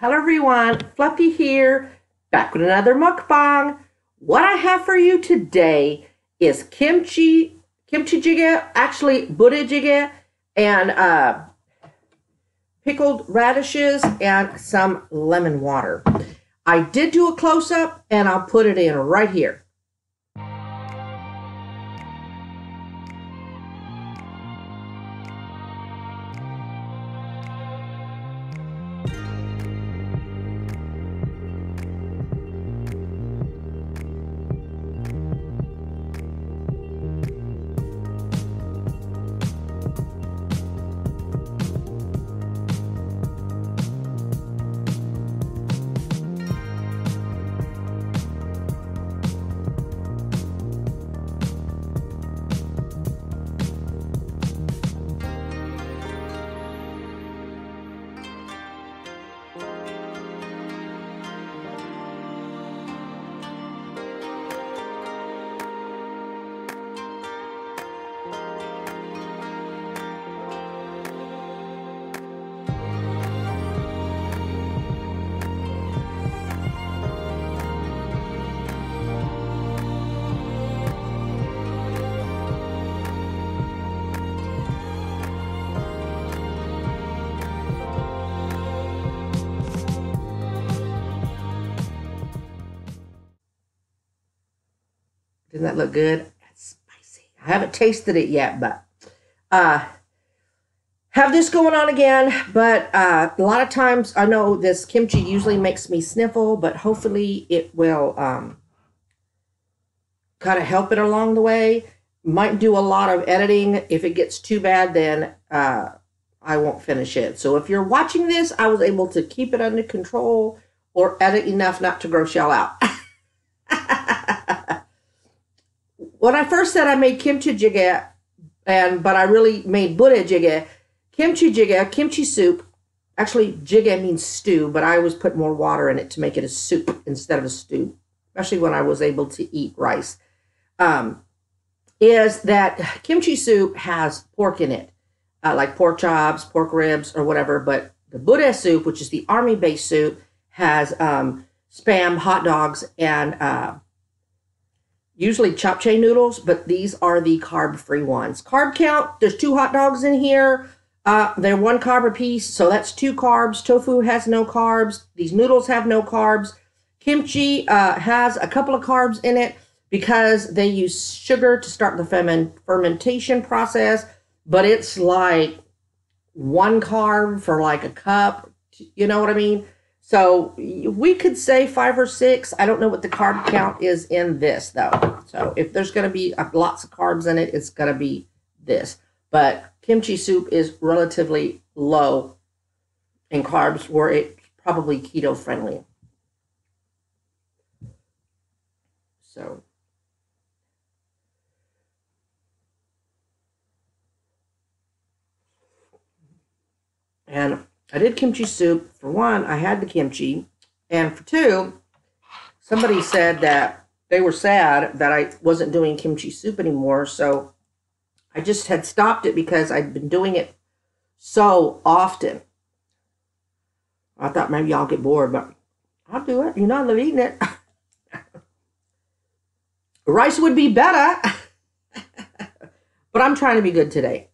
Hello everyone, Fluffy here, back with another mukbang. What I have for you today is kimchi jjigae, actually BUDAE JJIGAE, and pickled radishes and some lemon water. I did do a close-up and I'll put it in right here. Doesn't that look good? That's spicy. I haven't tasted it yet, but have this going on again. But a lot of times, I know this kimchi usually makes me sniffle, but hopefully it will kind of help it along the way. Might do a lot of editing. If it gets too bad, then I won't finish it. So if you're watching this, I was able to keep it under control or edit enough not to gross y'all out. When I first said I made kimchi jjigae, but I really made BUDAE JJIGAE, kimchi soup. Actually, jjigae means stew, but I always put more water in it to make it a soup instead of a stew, especially when I was able to eat rice. Is that kimchi soup has pork in it, like pork chops, pork ribs, or whatever. But the BUDAE soup, which is the army-based soup, has Spam, hot dogs, and usually japchae noodles, but these are the carb-free ones. Carb count, there's 2 hot dogs in here. They're 1 carb a piece, so that's 2 carbs. Tofu has no carbs. These noodles have no carbs. Kimchi has a couple of carbs in it because they use sugar to start the fermentation process, but it's like 1 carb for like a cup. You know what I mean? So we could say 5 or 6. I don't know what the carb count is in this, though. So if there's going to be lots of carbs in it, it's going to be this. But kimchi soup is relatively low in carbs, where it's probably keto friendly. So. And I did kimchi soup. For 1, I had the kimchi. And for 2, somebody said that they were sad that I wasn't doing kimchi soup anymore. So I just had stopped it because I'd been doing it so often. I thought maybe y'all get bored, but I'll do it. You know, I love eating it. Rice would be better. But I'm trying to be good today.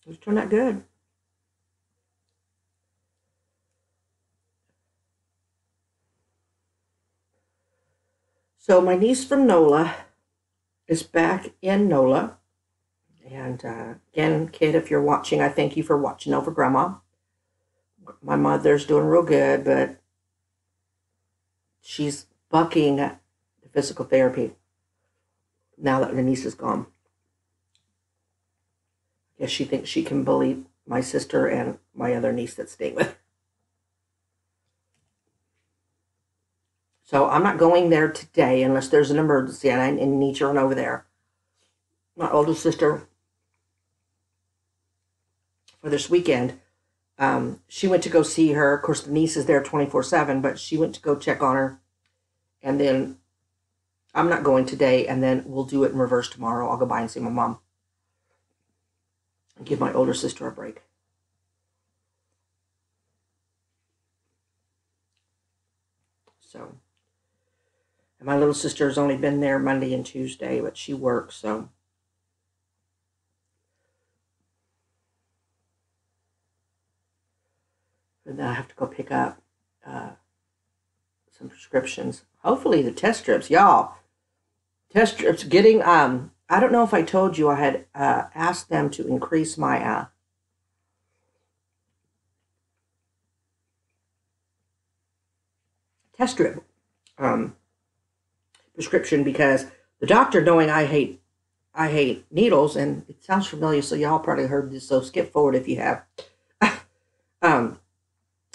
It's turned out good. So my niece from NOLA is back in NOLA. And again, kid, if you're watching, I thank you for watching over Grandma. My mother's doing real good, but she's bucking the physical therapy now that her niece is gone. Yes, she thinks she can bully my sister and my other niece that's staying with her. So I'm not going there today unless there's an emergency and I need to run over there. My older sister for this weekend She went to go see her. Of course, the niece is there 24/7, but she went to go check on her. And then I'm not going today, and then we'll do it in reverse tomorrow. I'll go by and see my mom and give my older sister a break. So, and my little sister has only been there Monday and Tuesday, but she works, so. And then I have to go pick up some prescriptions. Hopefully the test strips, y'all. Test strips getting, I don't know if I told you I had asked them to increase my test strip prescription, because the doctor, knowing I hate needles, and it sounds familiar, so y'all probably heard this, so skip forward if you have,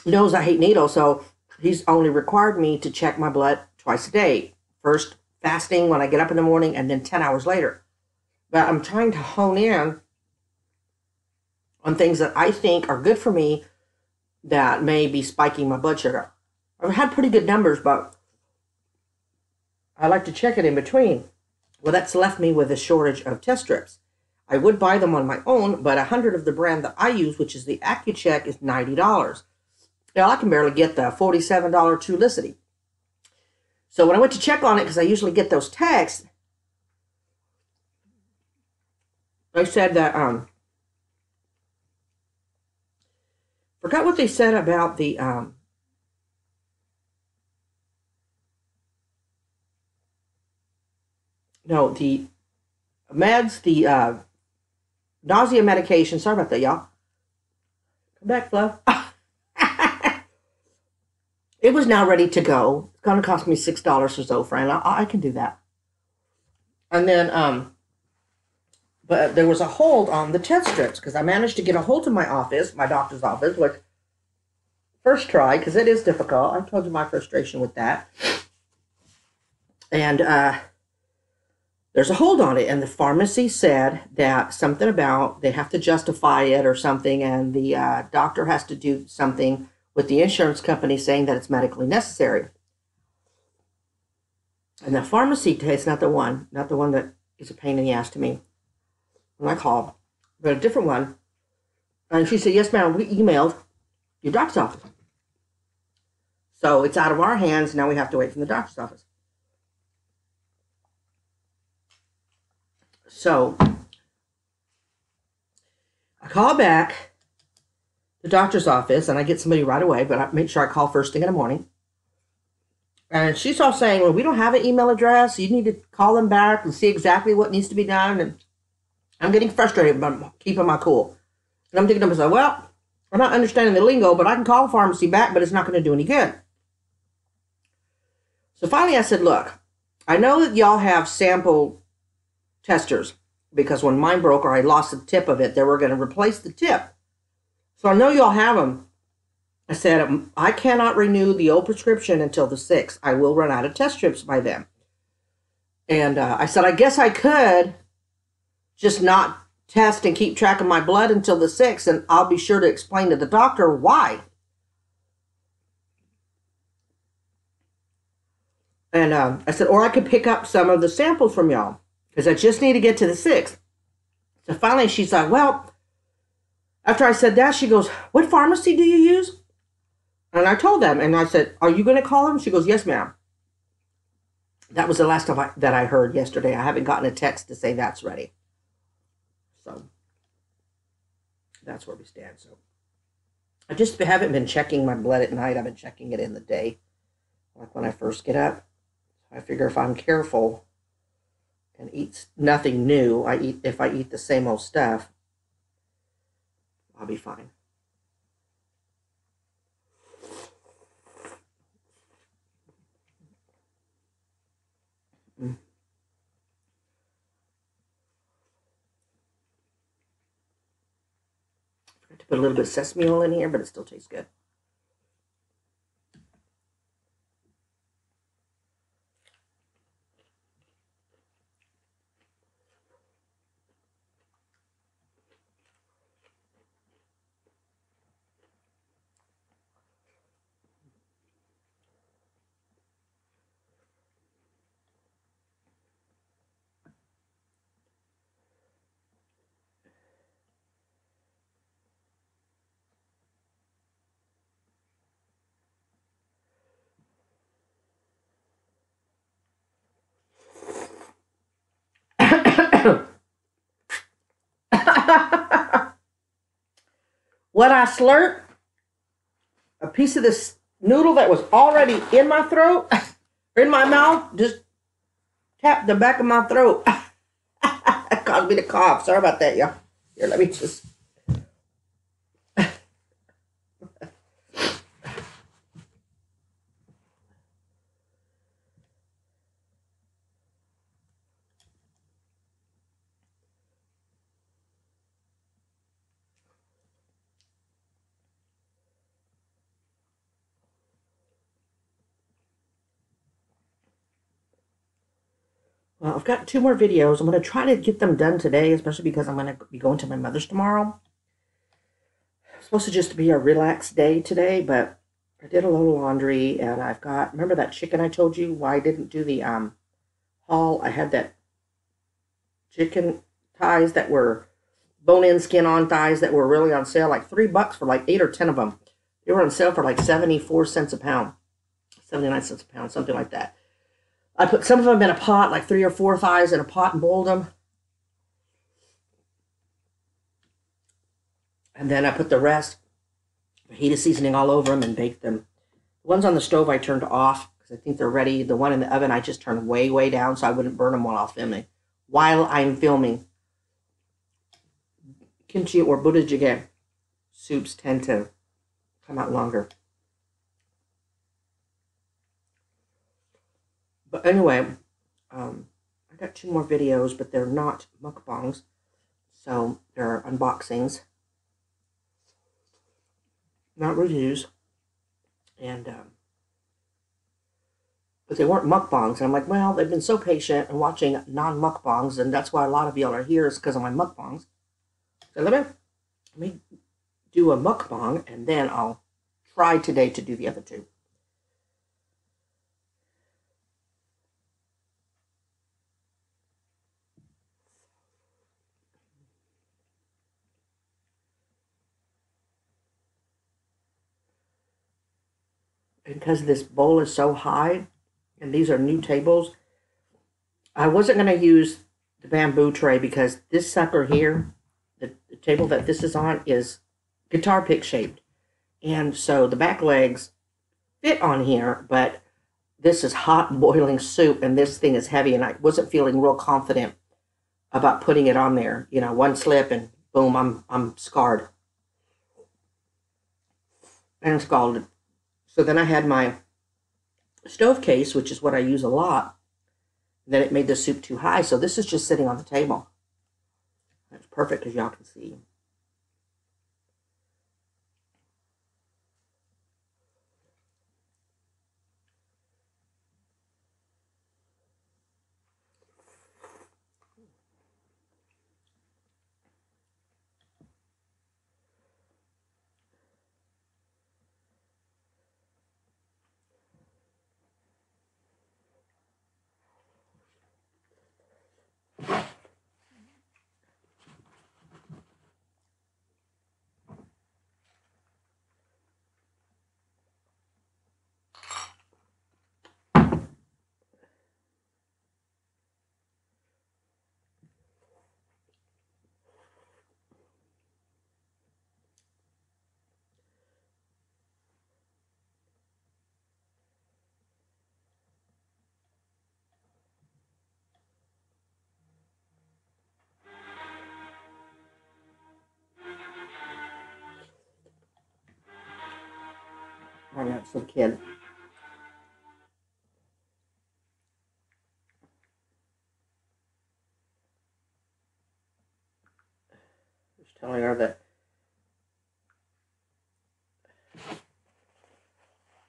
knows I hate needles, so he's only required me to check my blood twice a day. First, fasting when I get up in the morning, and then 10 hours later. But I'm trying to hone in on things that I think are good for me that may be spiking my blood sugar. I've had pretty good numbers, but I like to check it in between. Well, that's left me with a shortage of test strips. I would buy them on my own, but 100 of the brand that I use, which is the AccuCheck, is $90. Now, I can barely get the $47 Trulicity. So when I went to check on it, because I usually get those texts, they said that, forgot what they said about the, no, the meds, the nausea medication. Sorry about that, y'all. Come back, Fluff. It was now ready to go. It's going to cost me $6 or so, friend. I can do that. And then, but there was a hold on the test strips, because I managed to get a hold of my office, my doctor's office, which first try, because it is difficult. I told you my frustration with that. And there's a hold on it, and the pharmacy said that something about they have to justify it or something, and the doctor has to do something with the insurance company saying that it's medically necessary. And the pharmacy, it's not the one that is a pain in the ass to me when I call, but a different one. And she said, yes, ma'am, we emailed your doctor's office. So it's out of our hands. Now we have to wait from the doctor's office. So I call back the doctor's office, and I get somebody right away, but I make sure I call first thing in the morning. And she's all saying, well, we don't have an email address. You need to call them back and see exactly what needs to be done. And I'm getting frustrated, but I'm keeping my cool. And I'm thinking to myself, well, I'm not understanding the lingo, but I can call the pharmacy back, but it's not going to do any good. So finally I said, look, I know that y'all have sample testers, because when mine broke or I lost the tip of it, they were going to replace the tip. So I know y'all have them. I said, I cannot renew the old prescription until the 6th. I will run out of test strips by then. And I said, I guess I could just not test and keep track of my blood until the 6th, and I'll be sure to explain to the doctor why. And I said, or I could pick up some of the samples from y'all, because I just need to get to the 6th. So finally she's like, well, after I said that, she goes, what pharmacy do you use? And I told them, and I said, are you going to call them? She goes, yes, ma'am. That was the last time that I heard yesterday. I haven't gotten a text to say that's ready. So that's where we stand. So I just haven't been checking my blood at night. I've been checking it in the day, like when I first get up. I figure if I'm careful and eat nothing new, if I eat the same old stuff, I'll be fine. Forgot to put a little bit of sesame oil in here, but it still tastes good. when I slurp, a piece of this noodle that was already in my throat, or in my mouth, just tapped the back of my throat. It caused me to cough. Sorry about that, y'all. Here, let me just... Well, I've got 2 more videos. I'm going to try to get them done today, especially because I'm going to be going to my mother's tomorrow. It's supposed to just be a relaxed day today, but I did a little laundry, and I've got, remember that chicken I told you why I didn't do the haul? I had that chicken thighs that were bone-in, skin-on thighs that were really on sale, like $3 for like 8 or 10 of them. They were on sale for like 74 cents a pound, 79 cents a pound, something like that. I put some of them in a pot, like 3 or 4 thighs in a pot, and boiled them. And then I put the rest, heated seasoning all over them, and baked them. The ones on the stove I turned off because I think they're ready. The one in the oven I just turned way, way down so I wouldn't burn them while I'm filming. Kimchi or BUDAE JJIGAE soups tend to come out longer. But anyway, I got 2 more videos, but they're not mukbangs, so they're unboxings, not reviews, and but they weren't mukbangs. And I'm like, well, they've been so patient and watching non-mukbangs, and that's why a lot of y'all are here is because of my mukbangs. So let me do a mukbang, and then I'll try today to do the other 2. Because this bowl is so high, and these are new tables, I wasn't going to use the bamboo tray because this sucker here, the table that this is on, is guitar pick shaped. And so the back legs fit on here, but this is hot boiling soup, and this thing is heavy, and I wasn't feeling real confident about putting it on there. You know, one slip and boom, I'm scarred and scalded. So then I had my stove case, which is what I use a lot. Then it made the soup too high, so this is just sitting on the table. That's perfect, as y'all can see. I got some kid. Just telling her that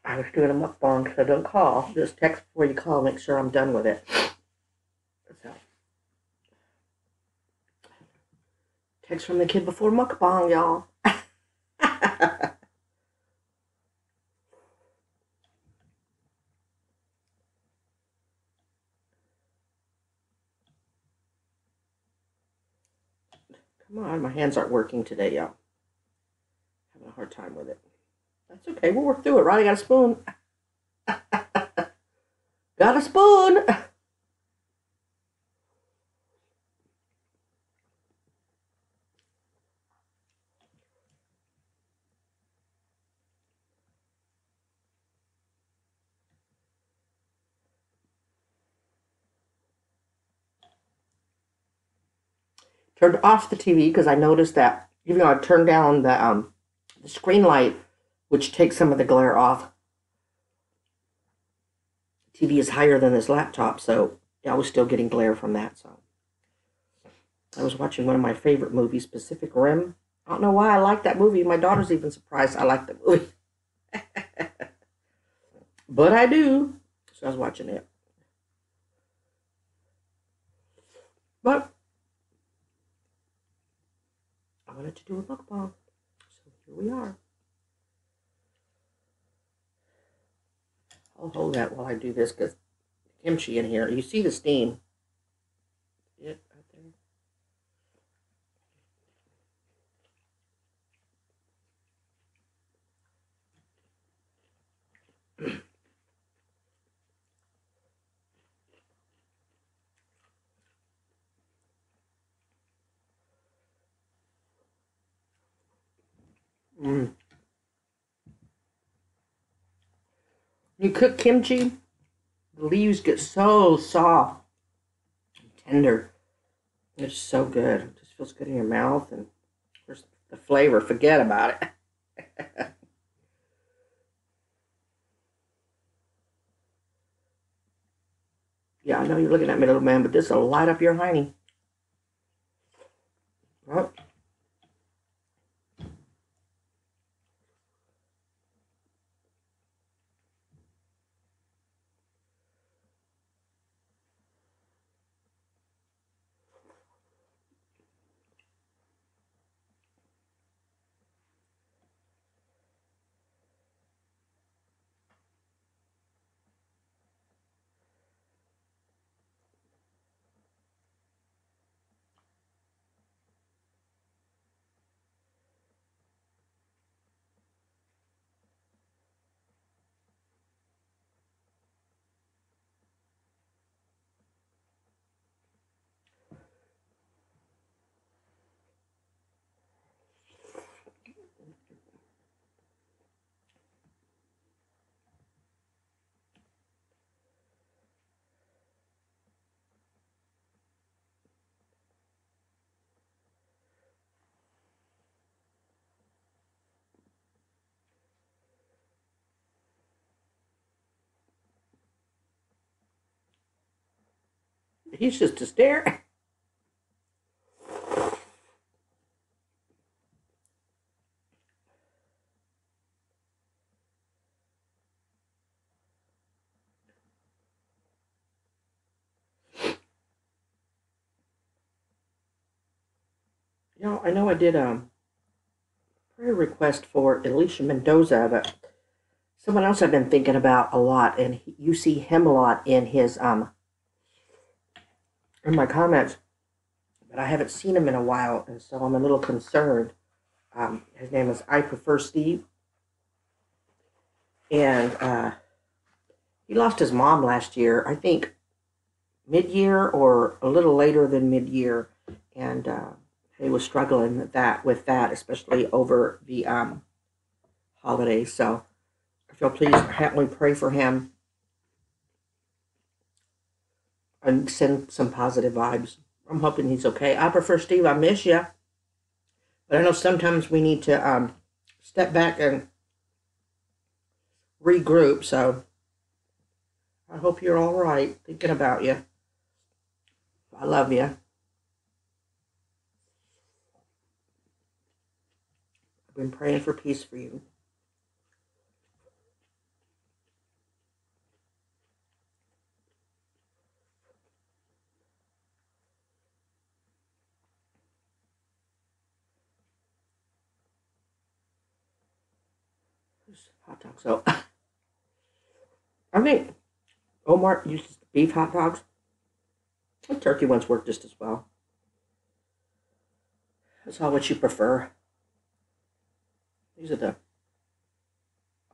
I was doing a mukbang, so don't call. Just text before you call, make sure I'm done with it. So, text from the kid before mukbang, y'all. Come on, my hands aren't working today, y'all. Having a hard time with it. That's okay, we'll work through it, right? I got a spoon. Got a spoon. turned off the TV because I noticed that even though I turned down the screen light, which takes some of the glare off, TV is higher than this laptop, so I was still getting glare from that. So I was watching one of my favorite movies, Pacific Rim. I don't know why I like that movie. My daughter's even surprised I like the movie. But I do. So I was watching it. But I wanted to do a mukbang. So here we are. I'll hold that while I do this because kimchi in here. You see the steam. It right there. You cook kimchi, the leaves get so soft and tender. It's so good. It just feels good in your mouth, and there's the flavor. Forget about it. Yeah, I know you're looking at me, little man, but this will light up your hiney. Oh. He's just a stare. You know, I know I did prayer request for Alicia Mendoza, but someone else I've been thinking about a lot, and you see him a lot in his in my comments, but I haven't seen him in a while, and so I'm a little concerned. His name is I Prefer Steve, and he lost his mom last year, I think mid-year or a little later than mid-year, and he was struggling with that, especially over the holidays. So if you'll please happily pray for him and send some positive vibes. I'm hoping he's okay. I Prefer Steve, I miss you. But I know sometimes we need to step back and regroup. So I hope you're all right. Thinking about you. I love you. I've been praying for peace for you. Hot dog. So I think Omar uses beef hot dogs. The turkey ones work just as well. That's all what you prefer. These are the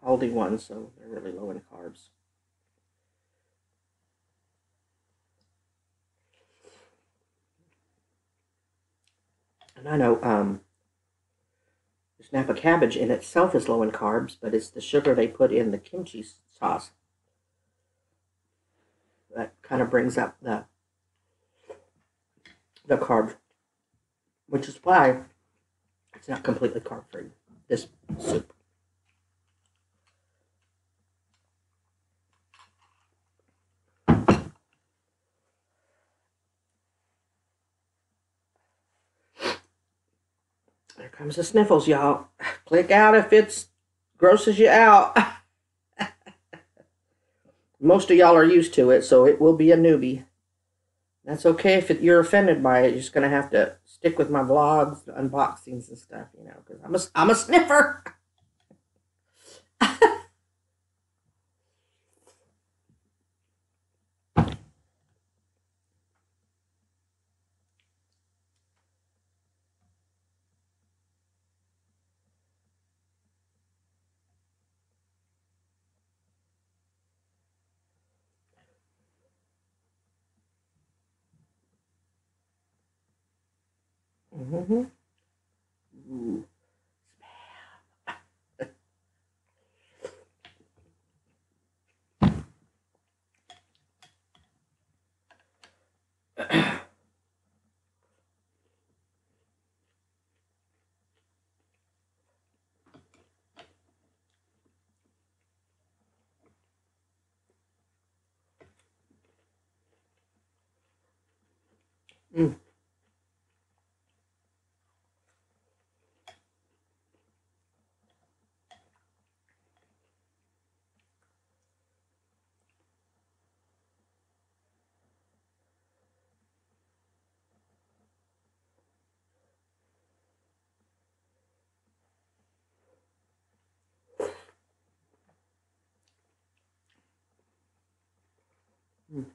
Aldi ones, so they're really low in carbs. And I know snap a cabbage in itself is low in carbs, but it's the sugar they put in the kimchi sauce that kind of brings up the carbs. which is why it's not completely carb-free, this soup. There comes the sniffles, y'all. Click out if it grosses you out. Most of y'all are used to it, so it will be a newbie. That's okay if you're offended by it. You're just going to have to stick with my vlogs, unboxings and stuff, you know, because I'm a sniffer. Mm-hmm. Ooh. Mm. Mm.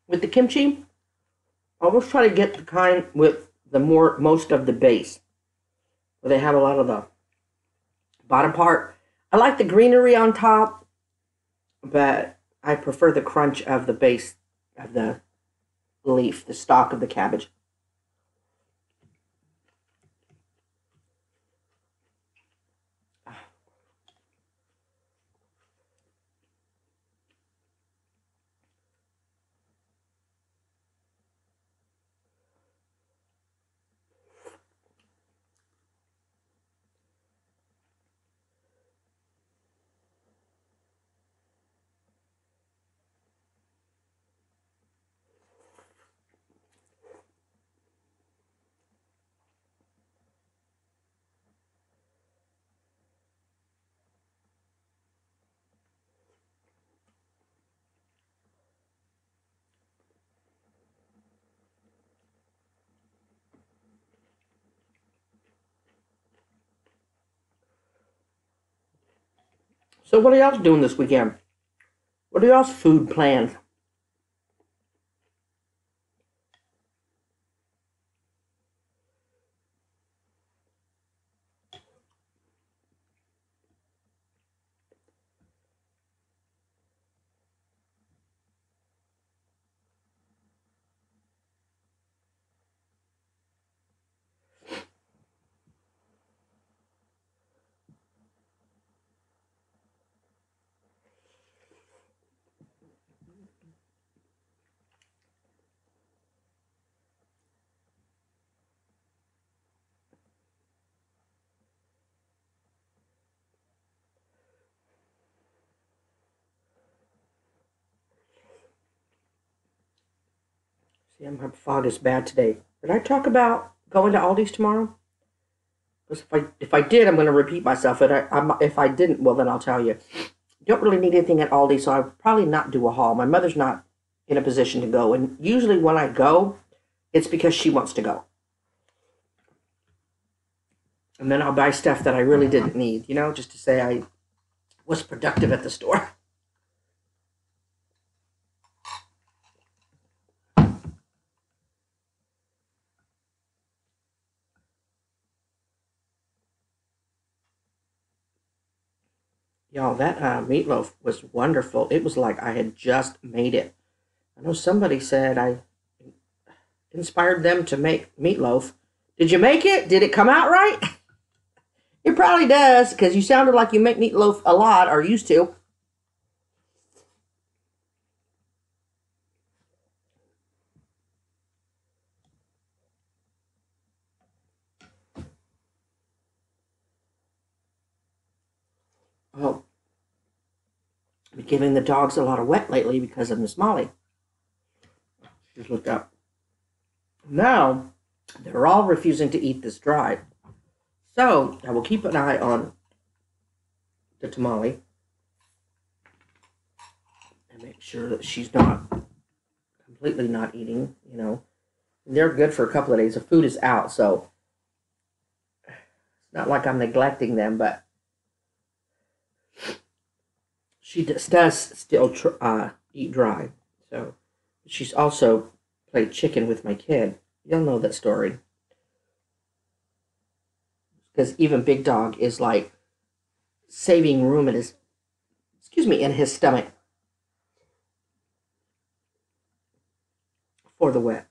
With the kimchi, I always try to get the kind with the most of the base, where they have a lot of the bottom part. I like the greenery on top, but I prefer the crunch of the base of the leaf, the stalk of the cabbage. So what are y'all doing this weekend? What are y'all's food plans? See, my fog is bad today. Did I talk about going to Aldi's tomorrow? Because if I did, I'm going to repeat myself. And if I didn't, well, then I'll tell you. Don't really need anything at Aldi, so I'll probably not do a haul. My mother's not in a position to go. And usually when I go, it's because she wants to go. And then I'll buy stuff that I really didn't need, you know, just to say I was productive at the store. Y'all, that meatloaf was wonderful. It was like I had just made it. I know somebody said I inspired them to make meatloaf. Did you make it? Did it come out right? It probably does, because you sounded like you make meatloaf a lot, or used to. giving the dogs a lot of wet lately because of Miss Molly. Just looked up. Now, they're all refusing to eat this dry. So, I will keep an eye on the tamale and make sure that she's not completely not eating, you know. They're good for a couple of days. The food is out, so it's not like I'm neglecting them, but she does still eat dry. So she's also played chicken with my kid. You'll know that story. Because even Big Dog is like saving room in his, in his stomach for the wet.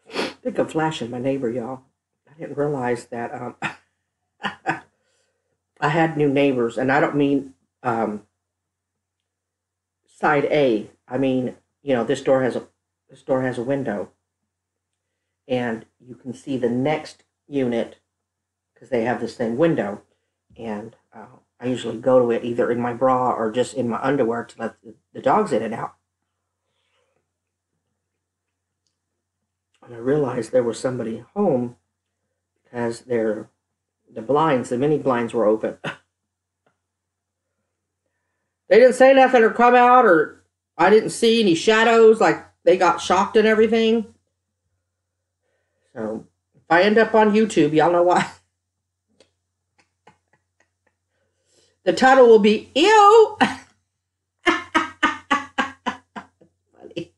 I think I'm flashing my neighbor, y'all. I didn't realize that I had new neighbors, and I don't mean side A. I mean, you know, this door has a window, and you can see the next unit because they have the same window, and I usually go to it either in my bra or just in my underwear to let the dogs in and out. And I realized there was somebody home because the mini blinds were open. They didn't say nothing or come out, or I didn't see any shadows, like they got shocked and everything. So if I end up on YouTube, y'all know why. The title will be Ew! Funny.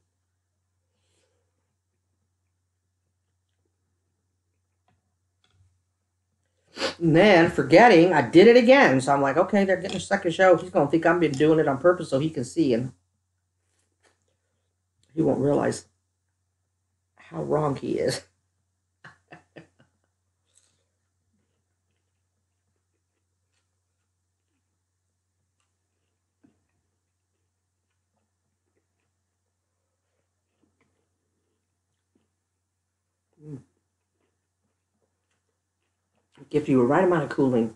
And then, forgetting, I did it again. So I'm like, okay, they're getting a second show. He's going to think I've been doing it on purpose so he can see, and he won't realize how wrong he is. Give you a right amount of cooling.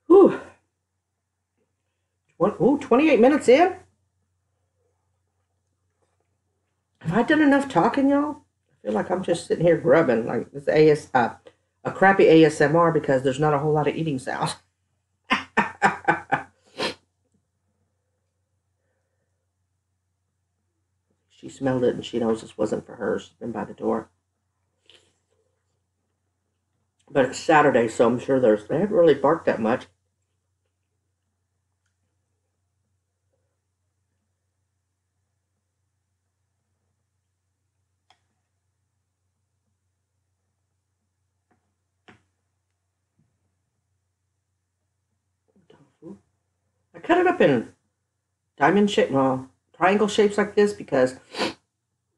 Whew. 28 minutes in? Have I done enough talking, y'all? I feel like I'm just sitting here grubbing. Like, this a crappy ASMR because there's not a whole lot of eating sound. She smelled it and she knows this wasn't for her. She's been by the door. But it's Saturday, so I'm sure they haven't really barked that much. I cut it up in diamond shape, well, triangle shapes like this because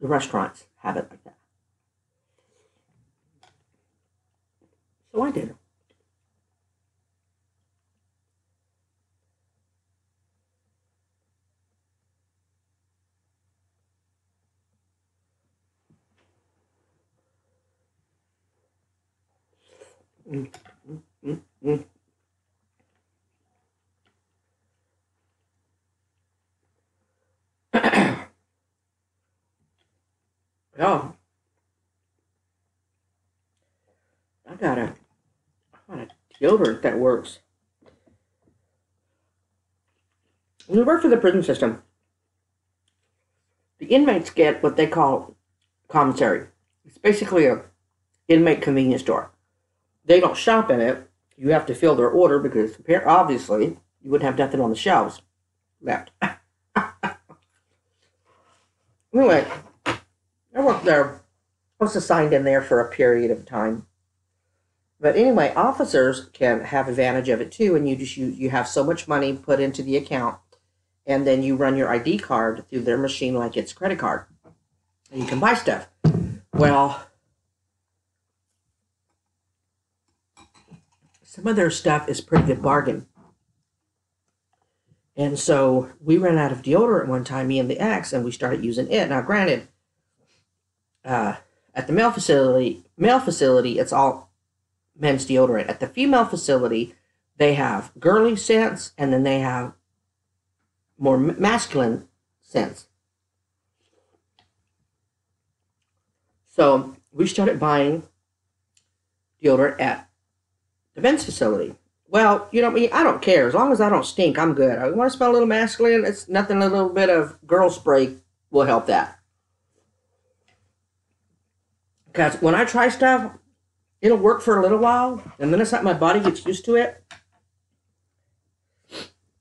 the restaurants have it like that. So I did. Mm, mm, mm, mm. Oh, I got a deodorant that works. When you work for the prison system, the inmates get what they call commissary. It's basically a inmate convenience store. They don't shop in it. You have to fill their order because obviously you wouldn't have nothing on the shelves left. Anyway, I worked there. I was assigned in there for a period of time. But anyway, officers can have advantage of it too, and you have so much money put into the account, and then you run your ID card through their machine like it's a credit card. And you can buy stuff. Well, some of their stuff is pretty good bargain. And so we ran out of deodorant one time, me and the ex, and we started using it. Now, granted, at the male facility, it's all men's deodorant. At the female facility, they have girly scents, and then they have more masculine scents. So we started buying deodorant at the men's facility. Well, you know me, I don't care. As long as I don't stink, I'm good. I want to smell a little masculine. It's nothing, a little bit of girl spray will help that. Because when I try stuff, it'll work for a little while, and then it's like my body gets used to it.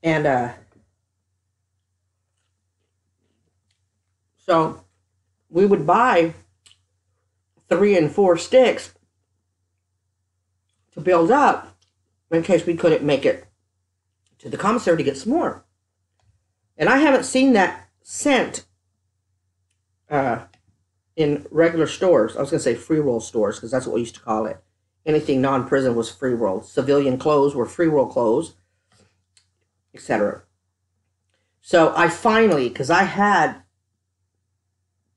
And so we would buy 3 and 4 sticks to build up in case we couldn't make it to the commissary to get some more. And I haven't seen that scent in regular stores. I was going to say free roll stores because that's what we used to call it. Anything non-prison was free roll. Civilian clothes were free roll clothes, etc. So I finally, because I had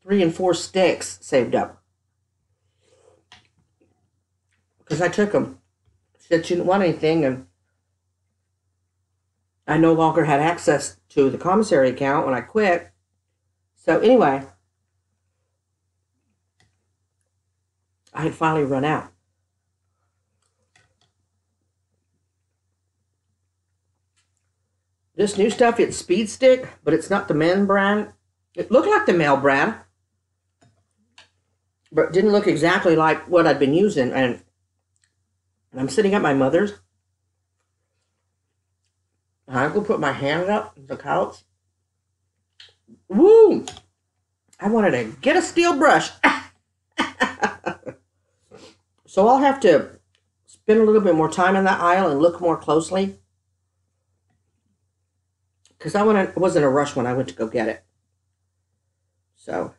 3 and 4 sticks saved up. Because I took them. Said she didn't want anything, and I no longer had access to the commissary account when I quit. So anyway, I had finally run out. This new stuff, it's Speed Stick, but it's not the men brand. It looked like the male brand, but it didn't look exactly like what I'd been using. And I'm sitting at my mother's. And I go put my hand up on the couch. Woo! I wanted to get a steel brush. So I'll have to spend a little bit more time in that aisle and look more closely. Because I was in a rush when I went to go get it. So.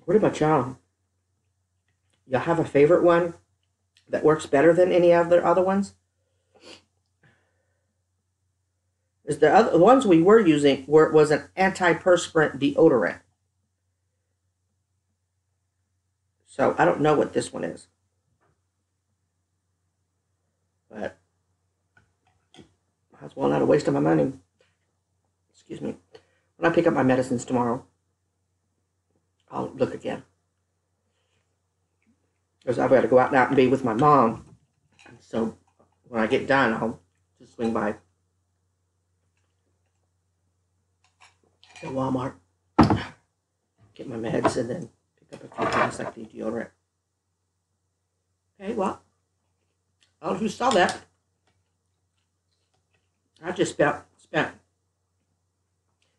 What about y'all? Y'all have a favorite one that works better than any of the other ones? Is the other ones we were using was an antiperspirant deodorant. So I don't know what this one is. But that's well not a waste of my money. Excuse me. When I pick up my medicines tomorrow, I'll look again. Because I've got to go out now and be with my mom. So when I get done, I'll just swing by the Walmart, get my meds, and then pick up a few things like the deodorant. Okay, well, you saw that. I just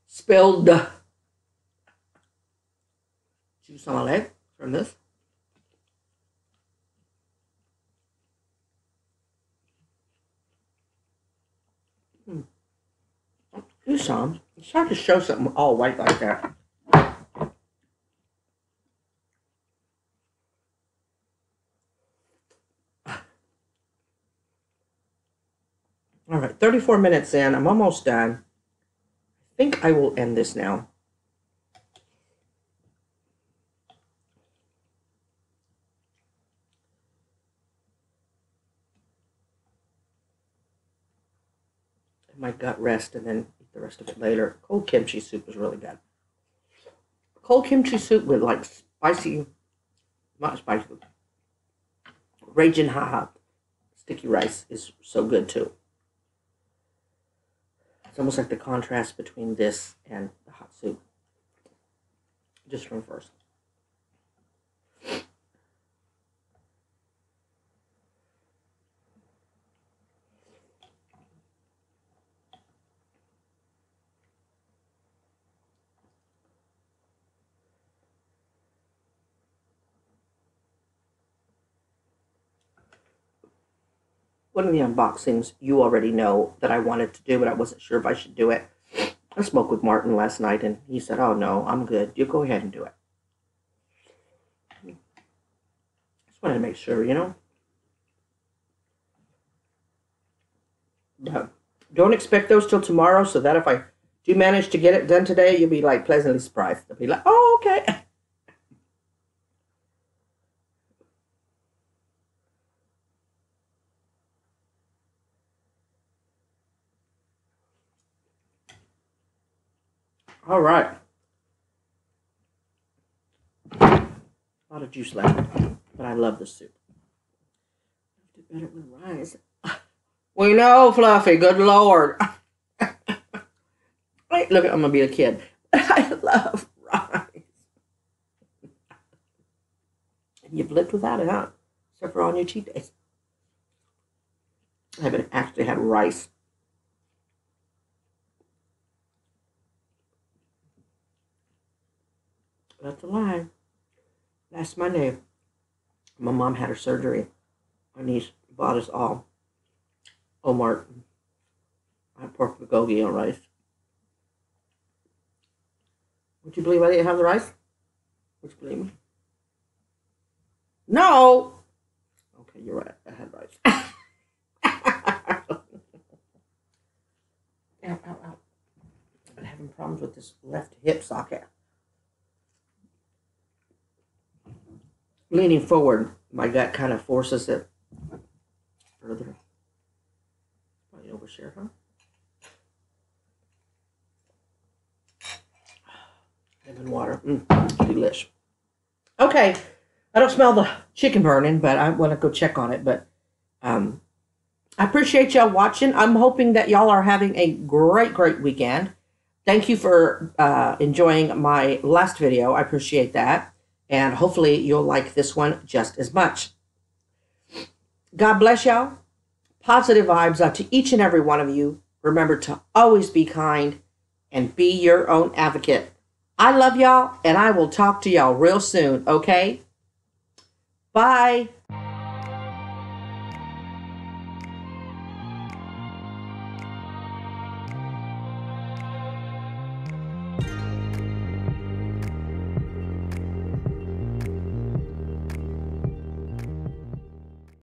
spilled juice on my leg from this. You saw them. It's hard to show something all white like that. All right, 34 minutes in. I'm almost done. I think I will end this now. My gut rest and then eat the rest of it later. Cold kimchi soup is really good. Cold kimchi soup with like spicy, not spicy, raging hot sticky rice is so good too. It's almost like the contrast between this and the hot soup. Just from first. One of the unboxings you already know that I wanted to do, but I wasn't sure if I should do it. I spoke with Martin last night, and he said, oh, no, I'm good. You go ahead and do it. Just wanted to make sure, you know. But don't expect those till tomorrow, so that if I do manage to get it done today, you'll be, like, pleasantly surprised. You'll be like, oh, okay. All right. A lot of juice left, but I love the soup. Do better with rice. We know, Fluffy. Good Lord. Look, I'm gonna be a kid. I love rice. And you've lived without it, huh? Except for on your cheat days. I haven't actually had rice. That's a lie. Last Monday, my mom had her surgery. My niece bought us all Omar. I had pork bulgogi on rice. Would you believe I didn't have the rice? Would you believe me? No! Okay, you're right. I had rice. Ow, ow, ow. I'm having problems with this left hip socket. Leaning forward, my gut kind of forces it further. Probably overshare, huh? Lemon water. Delish. Okay. I don't smell the chicken burning, but I want to go check on it. But I appreciate y'all watching. I'm hoping that y'all are having a great, great weekend. Thank you for enjoying my last video. I appreciate that. And hopefully you'll like this one just as much. God bless y'all. Positive vibes out to each and every one of you. Remember to always be kind and be your own advocate. I love y'all, and I will talk to y'all real soon, okay? Bye.